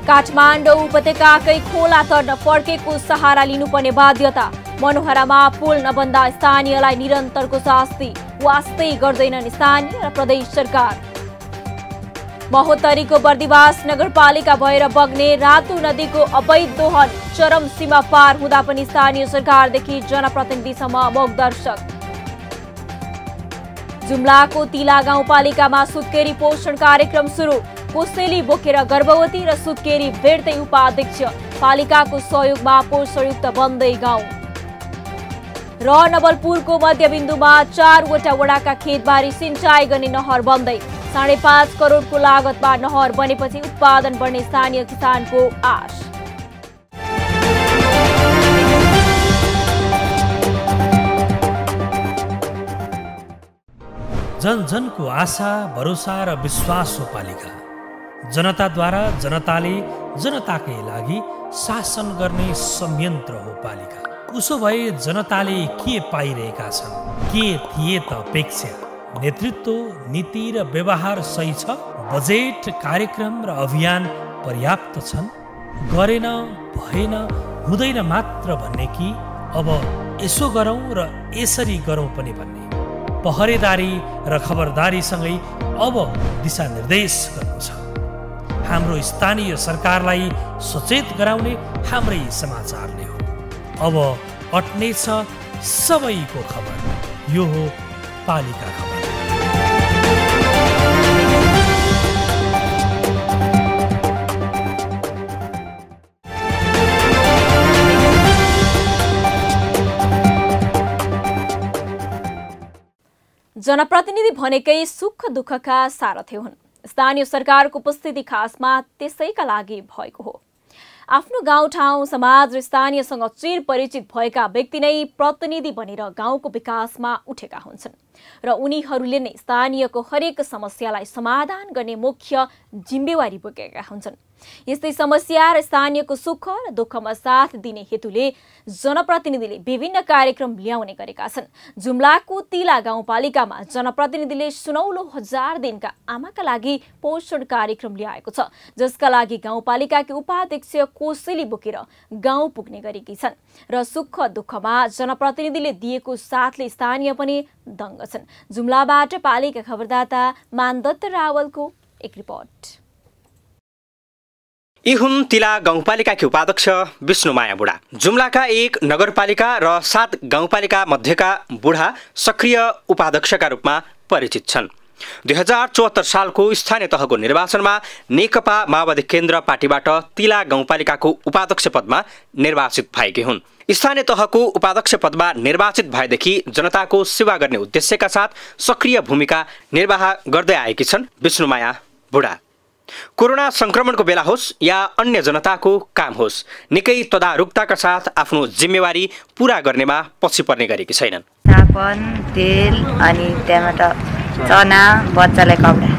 काठमाडौँ उपत्यकाकै खोला तर्न फर्केको सहारा लिनुपर्ने बाध्यता, मनोहरामा पुल नबन्दा स्थानीयलाई निरन्तरको शास्ति, वास्तै गर्दैनन् स्थानीय र प्रदेश सरकार। महोत्तरीको बर्दिवास नगरपालिका भएर बग्ने रातु नदीको अवैध दोहन चरम सीमा पार हुँदा पनि स्थानीय सरकारदेखि जनप्रतिनिधिसम्म मोक दर्शक। जुम्लाको तिला गाउँपालिकामा सुत्केरी पोषण कार्यक्रम सुरु, कोसेली बोकेर गर्भवती र सुत्केरी भेट्दै उपाध्यक्ष, पालिकाको सहयोगमा पोषणयुक्त बन्दै गाउँ। र नवलपुरको मध्यबिन्दुमा 4वटा वडाका खेतबारी सिंचाइ गर्ने नहर बन्दै, 5.5 करोडको लागतमा नहर बनेपछि उत्पादन बढ्ने स्थानीय किसानको आश। जन जनको आशा, भरोसा र विश्वास हो पालिका। जनताद्वारा जनताले जनताकै लागि शासन गर्ने संयन्त्र हो पालिका। उसो भए जनताले के पाइरहेका छन्? के थिए त अपेक्षा? नेतृत्व, नीति र व्यवहार सही छ? बजेट, कार्यक्रम र अभियान पर्याप्त छन्? गरेन, भएन, हुँदैन मात्र भन्ने कि अब यसो गरौँ र यसरी गरौँ पनि भन्ने? पहरेदारी र खबरदारीसँगै अब दिशानिर्देश गर्नु छ। हाम्रो स्थानीय सरकारलाई सचेत गराउने हाम्रै समाचारले हो। अब अट्नेछ सबैको खबर। यो हो पालिका खबर। जनप्रतिनिधि भनेकै सुख दुःखका सारथी हुन्। स्थानीय सरकारको उपस्थिति खासमा त्यसैका लागि भएको हो। आफ्नो गाउँठाउँ, समाज र स्थानीयसँग चिर परिचित भएका व्यक्ति नै प्रतिनिधि बनेर गाउँको विकासमा उठेका हुन्छन् र उनीहरूले नै स्थानीयको हरेक समस्यालाई समाधान गर्ने मुख्य जिम्मेवारी बोकेका हुन्छन्। यस्तै समस्या र स्थानीयको सुख र दुःखमा साथ दिने हेतुले जनप्रतिनिधिले विभिन्न कार्यक्रम ल्याउने गरेका छन्। जुम्लाको तिला गाउँपालिकामा जनप्रतिनिधिले सुनौलो 1000 दिनका आमाका लागि पोषण कार्यक्रम ल्याएको छ, जसका लागि गाउँपालिकाकी उपाध्यक्ष कोसेली बोकेर गाउँ पुग्ने गरेकी छन् र सुख दुःखमा जनप्रतिनिधिले दिएको साथले स्थानीय पनि दङ्ग छन्। जुम्लाबाट पालिका खबरदाता मानदत्त रावलको एक रिपोर्ट। यी हुन् तिला गाउँपालिकाकी उपाध्यक्ष विष्णुमाया बुढा। जुम्लाका एक नगरपालिका र 7 गाउँपालिका मध्येका बुढा सक्रिय उपाध्यक्षका रूपमा परिचित छन्। 2074 सालको स्थानीय तहको निर्वाचनमा नेकपा माओवादी केन्द्र पार्टीबाट तिला गाउँपालिकाको उपाध्यक्ष पदमा निर्वाचित भएकी हुन्। स्थानीय तहको उपाध्यक्ष पदमा निर्वाचित भएदेखि जनताको सेवा गर्ने उद्देश्यका साथ सक्रिय भूमिका निर्वाह गर्दै आएकी छन् विष्णुमाया बुढा। कोरोना संक्रमणको बेला होस् या अन्य जनताको काम होस्, निकै तदारुकताका साथ आफ्नो जिम्मेवारी पूरा गर्नेमा पछि पर्ने गरेकी छैनन्। साबुन, तेल अनि त्यहाँबाट चना, बच्चालाई कपडा।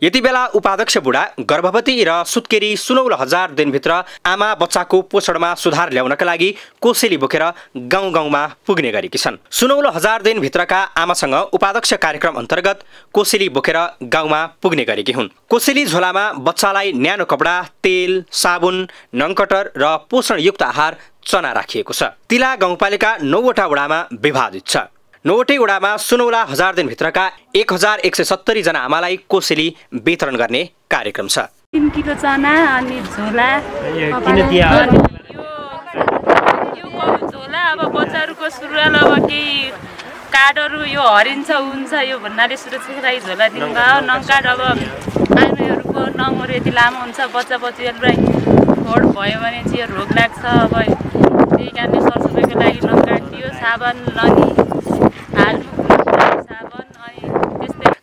यति बेला उपाध्यक्ष बुढा गर्भवती र सुत्केरी सुनौलो 1000 दिनभित्र आमा बच्चाको पोषणमा सुधार ल्याउनका लागि कोसेली बोकेर गाउँ गाउँमा पुग्ने गरेकी छन्। सुनौलो 1000 दिनभित्रका आमासँग उपाध्यक्ष कार्यक्रम अन्तर्गत कोसेली बोकेर गाउँमा पुग्ने गरेकी हुन्। कोसेली झोलामा बच्चालाई न्यानो कपडा, तेल, साबुन, नङकटर र पोषणयुक्त आहार, चना राखिएको छ। तिला गाउँपालिका 9 वटा वडामा विभाजित छ। 9 वटै वडामा सुनौला 1000 दिनभित्रका 1170 जना आमालाई कोसेली वितरण गर्ने कार्यक्रम छ। 3 किलो चना अनि झोला झोला अब बच्चाहरूको सुरुवाल अब केही कार्डहरू यो हरिन्छ हुन्छ यो भन्नाले सुरक्षाको लागि झोला दिनुभयो। नङकार्ड अब आमाहरूको नङहरू यति लामो हुन्छ, बच्चा बच्चीहरूलाई खोड भयो भने चाहिँ यो रोग लाग्छ। अब त्यही कारणले सरसफाइको लागि नङकार्ड दियो, साबन, लनी,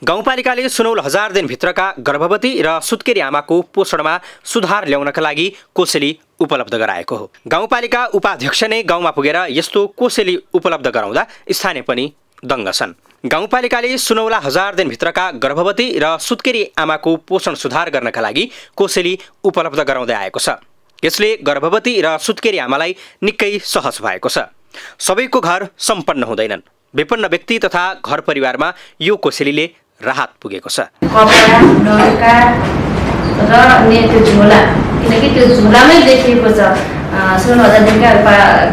गाउँपालिकाले सुनौलो 1000 दिनभित्रका गर्भवती र सुत्केरी आमाको पोषणमा सुधार ल्याउनका लागि कोसेली उपलब्ध गराएको हो। गाउँपालिका उपाध्यक्ष नै गाउँमा पुगेर यस्तो कोसेली उपलब्ध गराउँदा स्थानीय पनि दङ्ग छन्। गाउँपालिकाले सुनौला 1000 दिनभित्रका गर्भवती र सुत्केरी आमाको पोषण सुधार गर्नका लागि कोसेली उपलब्ध गराउँदै आएको छ। यसले गर्भवती र सुत्केरी आमालाई निकै सहज भएको छ। सबैको घर सम्पन्न हुँदैनन्। विपन्न व्यक्ति तथा घर परिवारमा यो कोसेलीले राहत पुगेको छ। कपडा, नौका र अनि त्यो झोला, किनकि त्यो झोलामै देखिएको छ 16,000 दिनका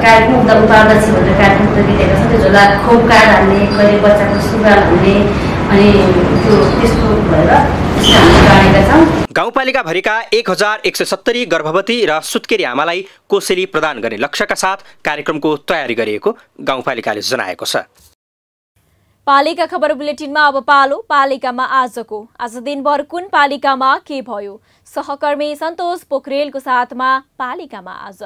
कार्यक्रम उपाध्यक्ष भनेर कार्यक्रम दिएको छ। त्यो झोला खोप कार्ड हाल्ने, कहिले बच्चाको सुगार हाल्ने अनि त्यो त्यस्तो भएर गाडेका छौँ। गाउँपालिका भरिका 1170 गर्भवती र सुत्केरी आमालाई कोसेली प्रदान गर्ने लक्ष्यका साथ कार्यक्रमको तयारी गरिएको गाउँपालिकाले जनाएको छ। पालिका खबर बुलेटिनमा अब पालो पालिकामा आजको। आज दिनभर कुन पालिकामा के भयो? सहकर्मी सन्तोष पोखरेलको साथमा पालिकामा आज।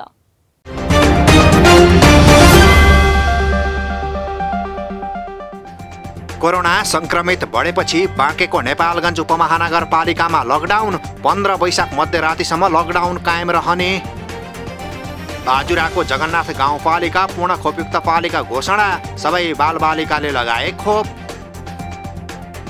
कोरोना संक्रमित बढेपछि बाँकेको नेपालगञ्ज उपमहानगरपालिकामा लकडाउन। 15 वैशाख मध्यरातिसम्म लकडाउन कायम रहने। बाजुराको जगन्नाथ गाउँपालिका पूर्ण खोपयुक्त पालिका घोषणा। सबै बालबालिकाले लगाए खोप।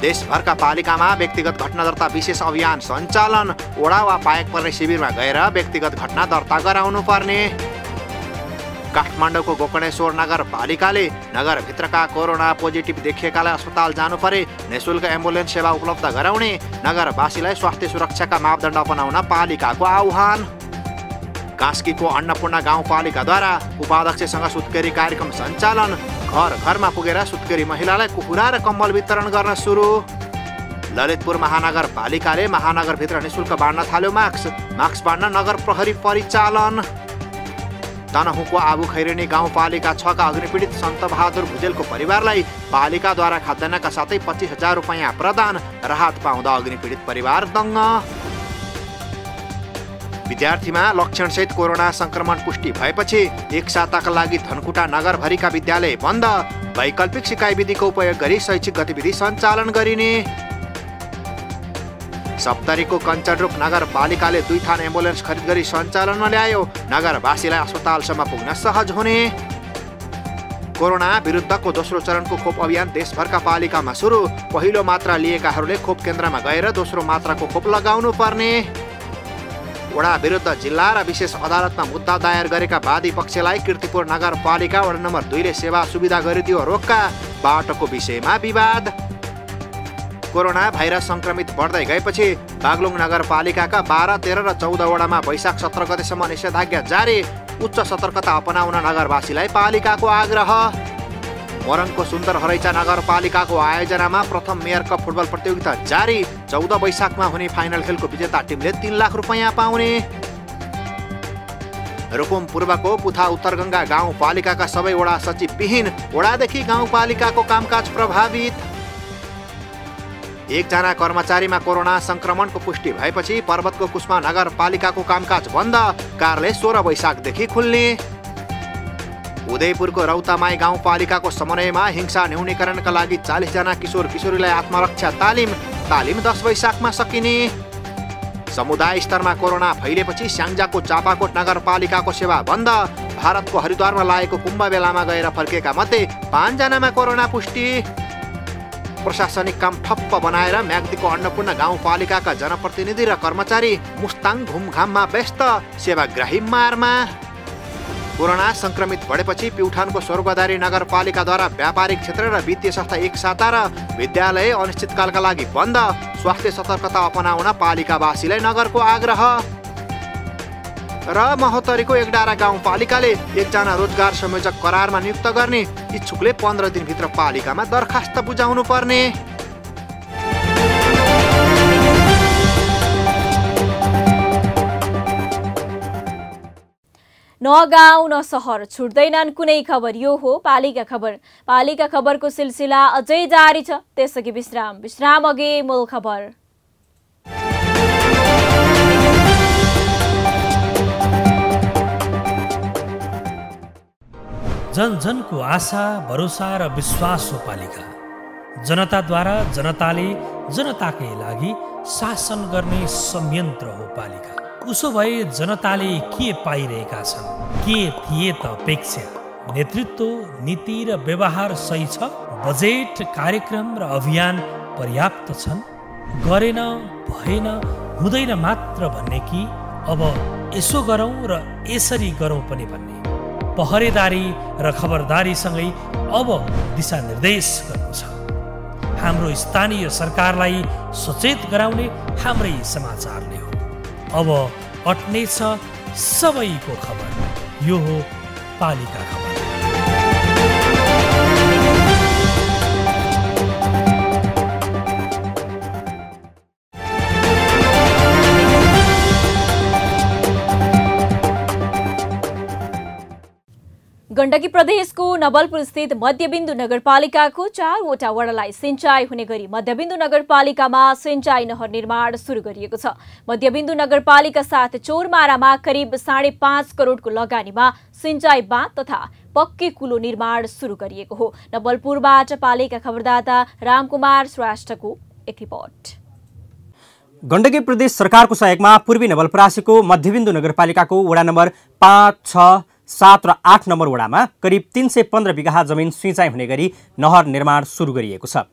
देशभरका पालिकामा व्यक्तिगत घटना दर्ता विशेष अभियान सञ्चालन। वडा वा पाएक पर्ने शिविरमा गएर व्यक्तिगत घटना दर्ता गराउनु पर्ने। काठमाडौँको गोकर्णेश्वर नगरपालिकाले नगरभित्रका कोरोना पोजिटिभ देखिएकालाई अस्पताल जानु परे निःशुल्क एम्बुलेन्स सेवा उपलब्ध गराउने, नगरवासीलाई स्वास्थ्य सुरक्षाका मापदण्ड अपनाउन पालिकाको आह्वान। कास्कीको अन्नपूर्ण गाउँपालिकाद्वारा उपाध्यक्षसँग सुत्केरी कार्यक्रम सञ्चालन, घर घरमा पुगेर सुत्केरी महिलालाई कुखुरा र कम्बल वितरण गर्न सुरु। ललितपुर महानगरपालिकाले महानगरभित्र निःशुल्क बाँड्न थाल्यो मास्क बाँड्न नगर प्रहरी परिचालन। तनहुँको आबु खैरेनी गाउँपालिका 6 का अग्निपीडित सन्तबहादुर भुजेलको परिवारलाई पालिकाद्वारा खाद्यान्नका साथै 25,000 रुपैयाँ प्रदान, राहत पाउँदा अग्निपीडित परिवार दङ्ग। विद्यार्थीमा लक्षणसहित कोरोना संक्रमण पुष्टि भएपछि एक साताका लागि धनकुटा नगरभरिका विद्यालय बन्द, वैकल्पिक सिकाइ विधिको उपयोग गरी शैक्षिक गतिविधि सञ्चालन गरिने। सप्तरीको कञ्चनरूप नगरपालिकाले 2 थान एम्बुलेन्स खरिद गरी सञ्चालनमा ल्यायो, नगरवासीलाई अस्पतालसम्म पुग्न सहज हुने। कोरोना विरुद्धको दोस्रो चरणको खोप अभियान देशभरका पालिकामा सुरु, पहिलो मात्रा लिएकाहरूले खोप केन्द्रमा गएर दोस्रो मात्राको खोप लगाउनु पर्ने। वडा विरुद्ध जिल्ला र विशेष अदालतमा मुद्दा दायर गरेका वादी पक्षलाई कीर्तिपुर नगरपालिका वडा नम्बर 2 ले सेवा सुविधा गरिदियो रोक्का, बाटोको विषयमा विवाद। कोरोना भाइरस संक्रमित बढ्दै गएपछि बागलुङ नगरपालिकाका 12, 13 र 14 वडामा वैशाख 17 गतेसम्म निषेधाज्ञा जारी, उच्च सतर्कता अपनाउन नगरवासीलाई पालिकाको आग्रह। मोरङको सुन्दर हरैचा नगरपालिकाको आयोजनामा प्रथम मेयर कप फुटबल प्रतियोगिता जारी, 14 वैशाखमा हुने फाइनल खेलको विजेता टिमले 3 लाख रुपैयाँ पाउने। रुकुम पूर्वको पुथा उत्तरगङ्गा गाउँपालिकाका सबै वडा सचिवविहीन, वडादेखि गाउँपालिकाको कामकाज प्रभावित। एकजना कर्मचारीमा कोरोना संक्रमणको पुष्टि भएपछि पर्वतको कुस्मा नगरपालिकाको कामकाज बन्द, कार्यालय 16 वैशाखदेखि खुल्ने। उदयपुरको रौतामाई गाउँपालिकाको समन्वयमा हिंसा न्यूनीकरणका लागि 40 जना किशोर किशोरीलाई आत्मरक्षा तालिम 10 वैशाखमा सकिने। समुदाय स्तरमा कोरोना फैलेपछि स्याङ्जाको चापाकोट नगरपालिकाको सेवा बन्द, भारतको हरिद्वारमा लागेको कुम्भ मेलामा गएर फर्केका मध्ये 5 जनामा कोरोना पुष्टि। प्रशासनिक काम ठप्प बनाएर म्याग्दीको अन्नपूर्ण गाउँपालिकाका जनप्रतिनिधि र कर्मचारी मुस्ताङ घुमघाममा व्यस्त, सेवाग्राही मारमा। कोरोना संक्रमित बढेपछि प्युठानको स्वर्गदारी नगरपालिकाद्वारा व्यापारिक क्षेत्र र वित्तीय संस्था एक साता र विद्यालय अनिश्चितकालका लागि बन्द, स्वास्थ्य सतर्कता अपनाउन पालिकावासीलाई नगरको आग्रह। र महोत्तरीको एकडारा गाउँपालिकाले 1 जना रोजगार संयोजक करारमा नियुक्त गर्ने, इच्छुकले 15 दिनभित्र पालिकामा दरखास्त बुझाउनु पर्ने। न गाउँ न सहर छुट्दैनन् कुनै खबर, यो हो पालिका खबर। पालिका खबरको सिलसिला अझै जारी छ, त्यसअघि विश्राम अघि मूल खबर। जन जनको आशा भरोसा र विश्वास हो पालिका। जनताद्वारा जनताले जनताकै लागि शासन गर्ने संयन्त्र हो पालिका। उसो भए जनताले के पाइरहेका छन्, के थिए त अपेक्षा? नेतृत्व, नीति र व्यवहार सही छ? बजेट, कार्यक्रम र अभियान पर्याप्त छन्? गरेन, भएन, हुँदैन मात्र भन्ने कि अब यसो गरौँ र यसरी गरौँ पनि भन्ने? पहरेदारी र खबरदारीसँगै अब दिशानिर्देश गर्नु छ। हाम्रो स्थानीय सरकारलाई सचेत गराउने हाम्रै समाचारले हो। अब अट्ने छ सबैको खबर, यो हो पालिका खबर। गण्डकी प्रदेशको नवलपुर स्थित मध्यबिन्दु नगरपालिकाको 4वटा वडालाई सिंचाई हुने गरी मध्यबिन्दु नगरपालिकामा सिंचाई नहर निर्माण सुरु गरिएको छ। मध्यबिन्दु नगरपालिका साथ चोरमारामा करिब 5.5 करोडको लगानीमा सिंचाई बाँध तथा पक्की कुलो निर्माण सुरु गरिएको हो। नवलपुरबाट पालिका खबरदाता रामकुमार श्रेष्ठको एक रिपोर्ट। गण्डकी प्रदेश सरकारको सहयोगमा पूर्वी नवलपरासीको मध्यबिन्दु नगरपालिकाको वडा नम्बर 5, 6, 7 र 8 नम्बर वडामा करिब 315 बिघा जमिन सिंचाई हुने गरी नहर निर्माण सुरु गरिएको छ।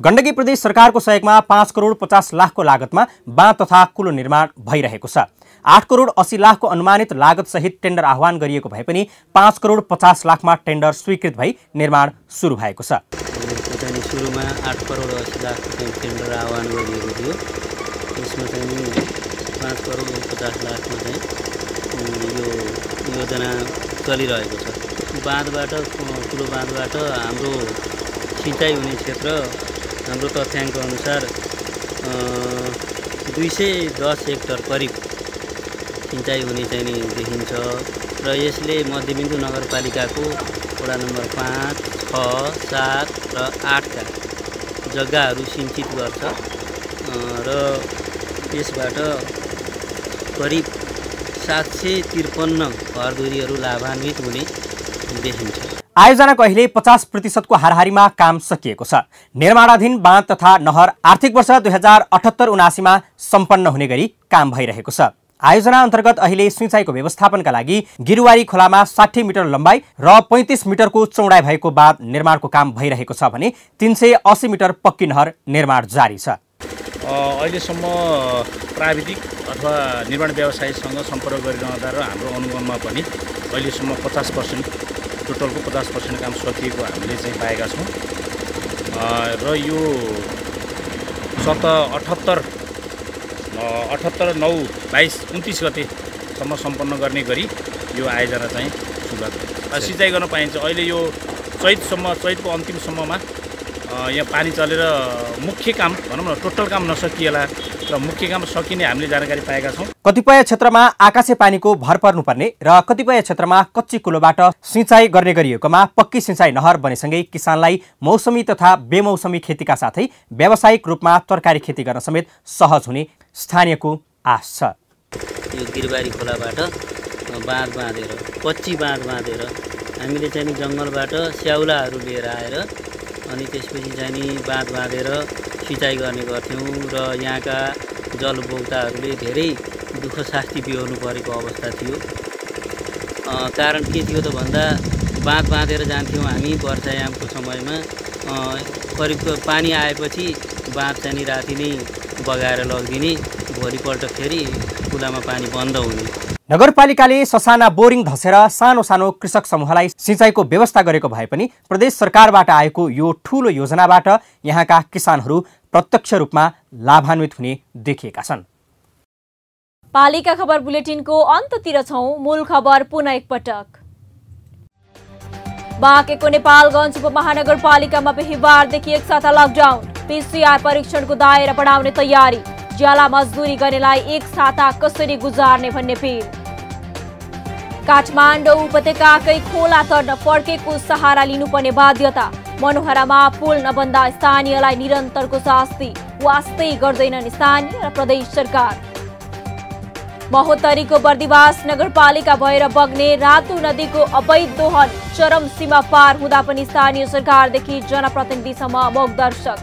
गण्डकी प्रदेश सरकारको सहयोगमा 5 करोड 50 लाखको लागतमा बाँध तथा कुलो निर्माण भइरहेको छ। 8 करोड 80 लाखको अनुमानित लागतसहित टेन्डर आह्वान गरिएको भए पनि 5 करोड 50 लाखमा टेन्डर स्वीकृत भई निर्माण सुरु भएको छ। सुरुमा 8 करोड 80 लाखको टेन्डर आह्वान गरिएको थियो। यसमा चाहिँ 5 करोड 50 लाखमा चाहिँ यो योजना चलिरहेको छ। बाँधबाट ठुलो बाँधबाट हाम्रो सिँचाइ हुने क्षेत्र हाम्रो तथ्याङ्क अनुसार 210 हेक्टर करिब सिँचाइ हुने चाहिँ नि देखिन्छ र यसले मध्यबिन्दु नगरपालिकाको वडा नम्बर 5, 6, 7 र 8 का जग्गाहरू सिंचित गर्छ र यसबाट करिब 753 घरधुरीहरू लाभान्वित हुने देखिन्छ। आयोजनाको अहिले 50% को हाराहारीमा काम सकिएको छ। निर्माणाधीन बाँध तथा नहर आर्थिक वर्ष 2078-79 मा सम्पन्न हुने गरी काम भइरहेको छ। आयोजना अन्तर्गत अहिले सिँचाइको व्यवस्थापनका लागि गिरुवारी खोलामा 60 मिटर लम्बाइ र 35 मिटरको चौडाइ भएको बाँध निर्माणको काम भइरहेको छ भने 380 मिटर पक्की नहर निर्माण जारी छ। अहिलेसम्म प्राविधिक अथवा निर्माण व्यवसायीसँग सम्पर्क गरिरहँदा र हाम्रो अनुगमनमा पनि अहिलेसम्म 50% टोटलको 50% काम सकिएको हामीले चाहिँ पाएका छौँ र यो 28/9/22 गतेसम्म सम्पन्न गर्ने गरी यो आयोजना चाहिँ सुरुवात सिँचाइ गर्न पाइन्छ। अहिले यो चैतको अन्तिमसम्ममा यहाँ पानी चलेर मुख्य काम भनौँ न टोटल काम नसकिएला र मुख्य काम सकिने हामीले जानकारी पाएका छौँ। कतिपय क्षेत्रमा आकाशे पानीको भर पर्नुपर्ने र कतिपय क्षेत्रमा कच्ची कुलोबाट सिँचाइ गर्ने गरिएकोमा पक्की सिँचाइ नहर बनेसँगै किसानलाई मौसमी तथा बेमौसमी खेतीका साथै व्यावसायिक रूपमा तरकारी खेती गर्न समेत सहज हुने स्थानीयको आश छ। यो गिरबारी खोलाबाट बाँध बाँधेर कच्ची बाँध बाँधेर हामीले चाहिँ जङ्गलबाट स्याउलाहरू लिएर आएर अनि त्यसपछि चाहिँ नि बाँध बाँधेर सिँचाइ गर्ने गर्थ्यौँ र यहाँका जलभोक्ताहरूले धेरै दुःख शास्ति बिहोर्नु परेको अवस्था थियो। कारण के थियो त भन्दा बाँध बाँधेर जान्थ्यौँ हामी वर्षायामको समयमा करिब पानी आएपछि बाँध चाहिँ नि राति नै बगाएर लगिदिने, भोलिपल्ट फेरि कुलामा पानी बन्द हुने। नगरपालिकाले ससाना बोरिङ धसेर सानो सानो कृषक समूहलाई सिँचाइको व्यवस्था गरेको भए पनि प्रदेश सरकारबाट आएको यो ठूलो योजनाबाट यहाँका किसानहरू प्रत्यक्ष रूपमा लाभान्वित हुने देखिएका छन्। पालिका खबर बुलेटिनको अन्ततिर छौं। मूल खबर पुनः एकपटक। बाँकेको नेपालगञ्ज उपमहानगरपालिकामा बिहीबारदेखि एक साता लकडाउन। पीसीआर परीक्षणको दायरा बढाउने तयारी। ज्याला मजदुरी गर्नेलाई एक साता कसरी गुजार्ने भन्ने पिर। काठमाडौँ उपत्यकाकै खोला तर्न फर्केको सहारा लिनुपर्ने बाध्यता। मनोहरामा पुल नबन्दा स्थानीयलाई निरन्तरको शास्ति। वास्तै गर्दैनन् स्थानीय र प्रदेश सरकार। महोत्तरीको बर्दिवास नगरपालिका भएर बग्ने रातु नदीको अवैध दोहन चरम सीमा पार हुँदा पनि स्थानीय सरकारदेखि जनप्रतिनिधिसम्म मोक दर्शक।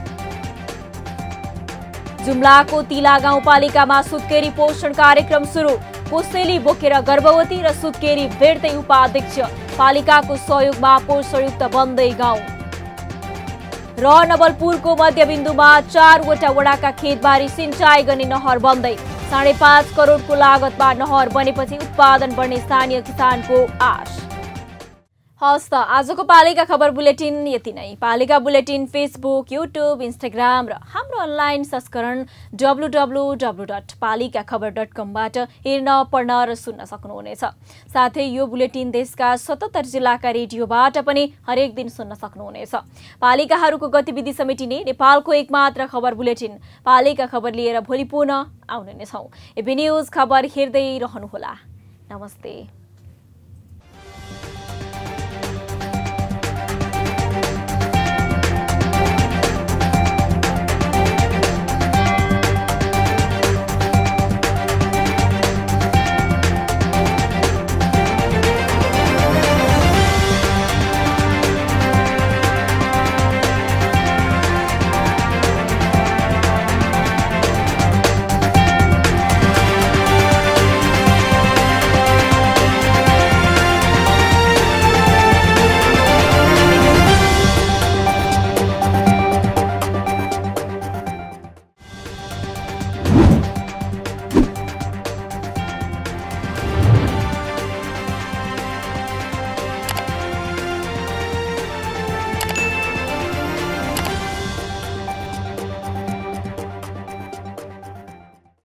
जुम्लाको तिला गाउँपालिकामा सुत्केरी पोषण कार्यक्रम सुरु। कोसेली बोकेर गर्भवती र सुत्केरी भेट्दै उपाध्यक्ष। पालिकाको सहयोगमा पोषणयुक्त बन्दै गाउँ। र नवलपुरको मध्यबिन्दुमा 4वटा वडाका खेतबारी सिंचाइ गर्ने नहर बन्दै। 5.5 करोडको लागतमा नहर बनेपछि उत्पादन बढ्ने स्थानीय किसानको आश। हस्त आजको पालिका खबर बुलेटिन यति नै। पालिका बुलेटिन फेसबुक, युट्युब, इन्स्टाग्राम र हाम्रो अनलाइन संस्करण www.palikaKhabar.com बाट हेर्न, पढ्न र सुन्न सक्नुहुनेछ। साथै यो बुलेटिन देशका 77 जिल्लाका रेडियोबाट पनि हरेक दिन सुन्न सक्नुहुनेछ। पालिकाहरूको गतिविधि समेटिने नेपालको एकमात्र खबर बुलेटिन पालिका खबर लिएर भोलि पुनः आउने नै छौं। एबी न्यूज खबर हेर्दै रहनुहोला। नमस्ते।